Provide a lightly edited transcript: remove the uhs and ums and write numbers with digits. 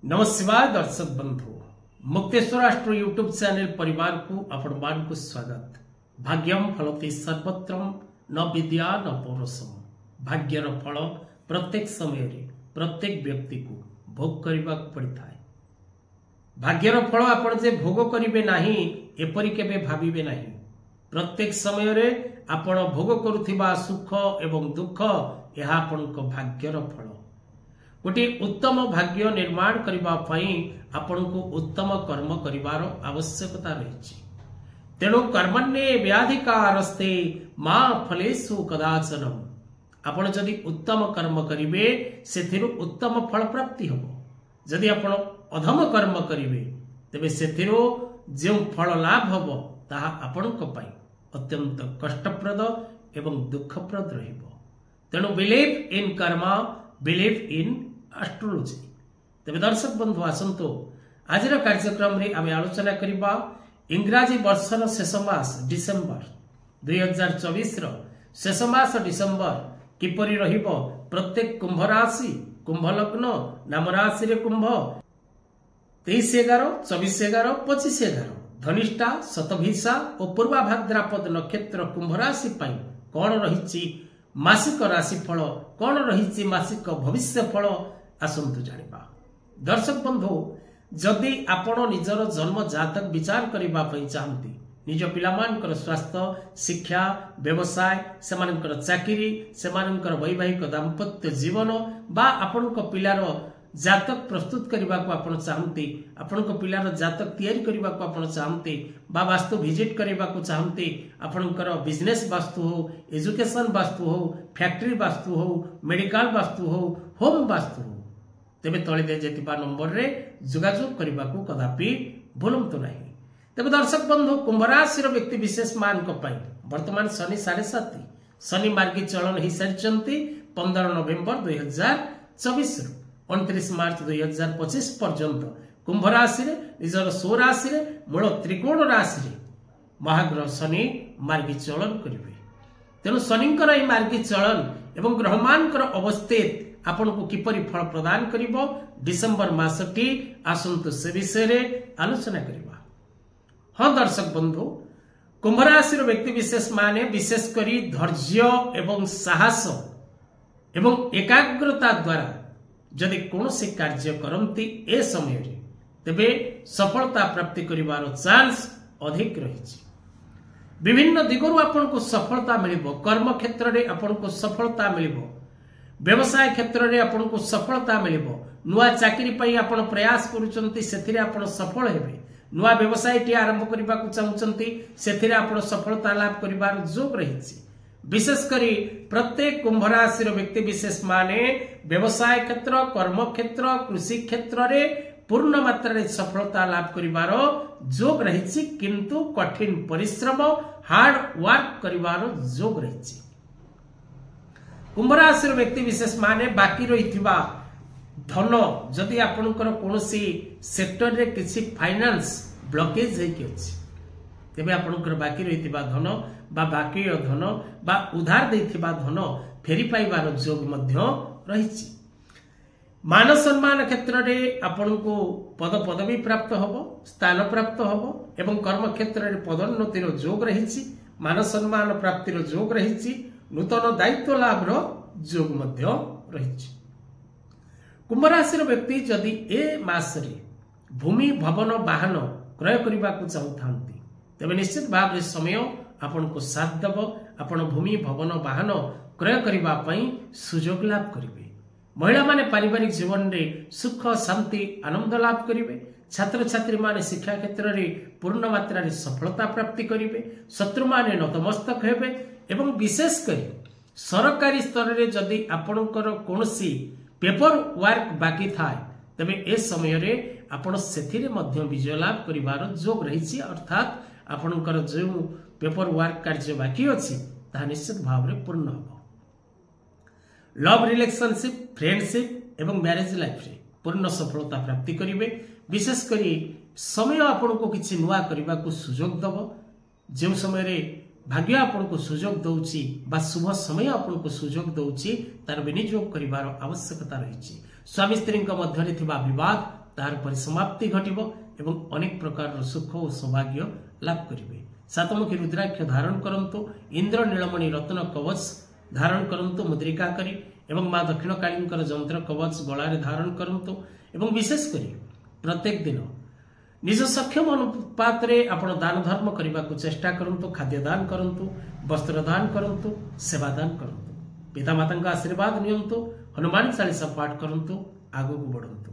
नमस्कार दर्शक बंधु मुक्तेश्वराष्ट्र यूट्यूब चैनल परिवार को आपण मान को स्वागत। भाग्यम फलति सर्वत्रम न विद्या न पौरुषम। भाग्यर फल प्रत्येक समय रे प्रत्येक व्यक्ति को भोग करने पड़ी था। भाग्यर फल आपण जे भोग करिवे नाही एपरि केबे भाबिबे नाही। प्रत्येक समय रे आपण भोग करुथिबा सुख एवं दुख यह आपणको भाग्यर फल। गोटे उत्तम भाग्य निर्माण करने आपण को उत्तम कर्म करिवार आवश्यकता रही। तेणु कर्मण्ये व्याधिकारस्ते मां फलेषु कदाचन। आपण जदि उत्तम कर्म करिवे सेथिरु उत्तम फल प्राप्ति हबो। जदि आपण अधम कर्म करिवे तेबे सेथिरु जे फल लाभ हबो ताहा आपणक पई अत्यंत कष्टप्रद एवं दुखप्रद रहिबो। तेणु बिलीव इन कर्म, बिलीव इन एस्ट्रोलॉजी। तेज दर्शक बंधु आसतु आज कार्यक्रम रे आम आलोचना करबा इंग्राजी वर्षर शेष मास डिसेम्बर 2024 शेष मास डिसेम्बर किपरि रहिबो। प्रत्येक कुंभ राशि, कुंभ लग्न, नाम राशि रे कुंभ 23/11, 24/11, 25/11, धनिष्ठा, शतभिषा और पूर्वा भाद्रपद नक्षत्र कुंभ राशि पई कौन रहिछि मासिक राशिफल, कौन रहिछि मासिक भविष्य फल आसंतु जानिबा। दर्शक बंधु जदि आपण निजर जन्म जातक विचार करबा पई चाहंती, निज पिलामानकर स्वास्थ्य, शिक्षा, व्यवसाय, सेमानकर चाकरी, सेमानकर वैवाहिक दाम्पत्य जीवन बा आपणक पिलार जातक प्रस्तुत करबा को आपण चाहंती, आपणक पिलार जातक तयारी करबा को आपण चाहंती बा वास्तु विजिट करबा को चाहंती, आपणकर बिजनेस वास्तु हो, एजुकेशन वास्तु हो, फैक्ट्री वास्तु हो, मेडिकल वास्तु हो, होम वास्तु हो, तेबे तळे दे जेतिबा नंबर रे जोगाजोग करबा को कदापि भूलंतु नाही। तेबे दर्शक बंधु कुंभ राशि रो व्यक्ति विशेष मान को पई वर्तमान शनि 7.5 शनि मार्गी चलन ही सारिचंती 15 नवेम्बर 2024 रु 29 मार्च 2025 पर्यंत कुंभ राशि रे निजर स्व राशि रे मूल त्रिकोण राशि रे महाग्रह शनि मार्गी चलन करिवे। तेनु शनिकर ए मार्गी चलन एवं ग्रहमानकर अवस्थित आपण को किपरि फल प्रदान करिवो डिसेम्बर मासटी आसंतु से विषय रे आलोचना करिवा। हाँ दर्शक बंधु कुंभ राशि रो व्यक्ति विशेष माने विशेष करी धैर्य एवं साहस एवं एकाग्रता द्वारा जदि कौनसी कार्य करंती ए समय रे तेबे सफलता प्राप्ति करिवार चांस अधिक रही। विभिन्न दिगरु आपण को सफलता मिलिबो। कर्म क्षेत्र रे आपण को सफलता मिलिबो, व्यवसाय क्षेत्र रे आपण को सफलता मिलिबो, नुआ चाकरी पई आपण प्रयास करूचंती सेथिरे आपण सफल हेबे, नुआ व्यवसाय टी आरंभ करबा को चाहुचंती सेथिरे आपण सफलता लाभ करिवार जोग रहिछि। विशेष करी प्रत्येक कुंभ राशि रो व्यक्ति विशेष माने व्यवसाय क्षेत्र, कर्म क्षेत्र, कृषि क्षेत्र रे पूर्ण मात्रा रे सफलता लाभ करिवार जोग रहिछि, किंतु कठिन परिश्रम हार्ड वर्क करिवार जोग रहिछि। कुंभ राशि रो व्यक्ति विशेष माने बाकी रहिथिबा धन जदि आपनकर कोनोसी सेक्टर रे किछि फाइनेंस ब्लॉकेज हे कि अछि तेबे आपनकर बाकी रहिथिबा धन बा बाकी धन बा उधार देथिबा धन फेरी पाइबार जोग मध्य रहिछि। मान सम्मान क्षेत्र रे आपण को पद पदवी प्राप्त हबो, स्थान प्राप्त हबो एवं कर्म क्षेत्र रे पदोन्नति रो जोग रहिछि, मान सम्मान प्राप्ति रो जोग रहिछि, नूतन दायित्व लाभ रो जोग मध्य रहिछि। कुंभ राशि रो व्यक्ति जदि ए मास रे भूमि भवन वाहन क्रय करबा को चाहुथांती तेबे निश्चित भाव रे समय आपण को साथ देबो। आपण भूमि भवन वाहन क्रय करबा पई सुजोग लाभ करिवे। महिला माने पारिवारिक जीवन रे सुख शांति आनंद लाभ करिवे। छात्र छात्री माने शिक्षा क्षेत्र रे पूर्ण मात्रा रे सफलता प्राप्ति करिवे। शत्रु माने नतमस्तक हेबे एवं विशेष करी सरकारी स्तर रे जदि आपणकर कोनोसी पेपर वर्क बाकी थाए तबे ए समय रे आपण सेथिरे मध्य विजय लाभ करिवार जोग रहिछि। अर्थात आपणकर जो पेपर वर्क कार्य बाकी अछि ता निश्चित भाव रे पूर्ण हो। लव रिलेशनशिप, फ्रेंडशिप एवं मैरिज लाइफ रे पूर्ण सफलता प्राप्ति करिवे। विशेष करी समय आपण को किछि नुआ करबा को सुजोग दबो। जे समय रे भाग्य आपण को सुजोग दउछि बा शुभ समय आपण को सुजोग दउछि तार विनियोग करिवार आवश्यकता रहिछि। स्वामी स्त्री मध्य विवाद तार परिसमाप्ति घटिबो एवं अनेक प्रकार सुख और सौभाग्य लाभ करिवे। सातमुखी रुद्राक्ष धारण करंतु, इंद्र नीलमणि रत्न कवच धारण करंतु मुद्रिका करी एवं मां दक्षिणकाली जंत्र कवच गलारे धारण करंतु एवं विशेष करी प्रत्येक दिन निज सक्षम अनुपात रे आपण दान धर्म करने को चेष्टा करंतु, खाद्य दान करंतु, वस्त्र दान करंतु, सेवा दान करंतु, पिता माता आशीर्वाद नियंतु, हनुमान चालीसा पाठ करंतु, आगु को बढ़ंतु।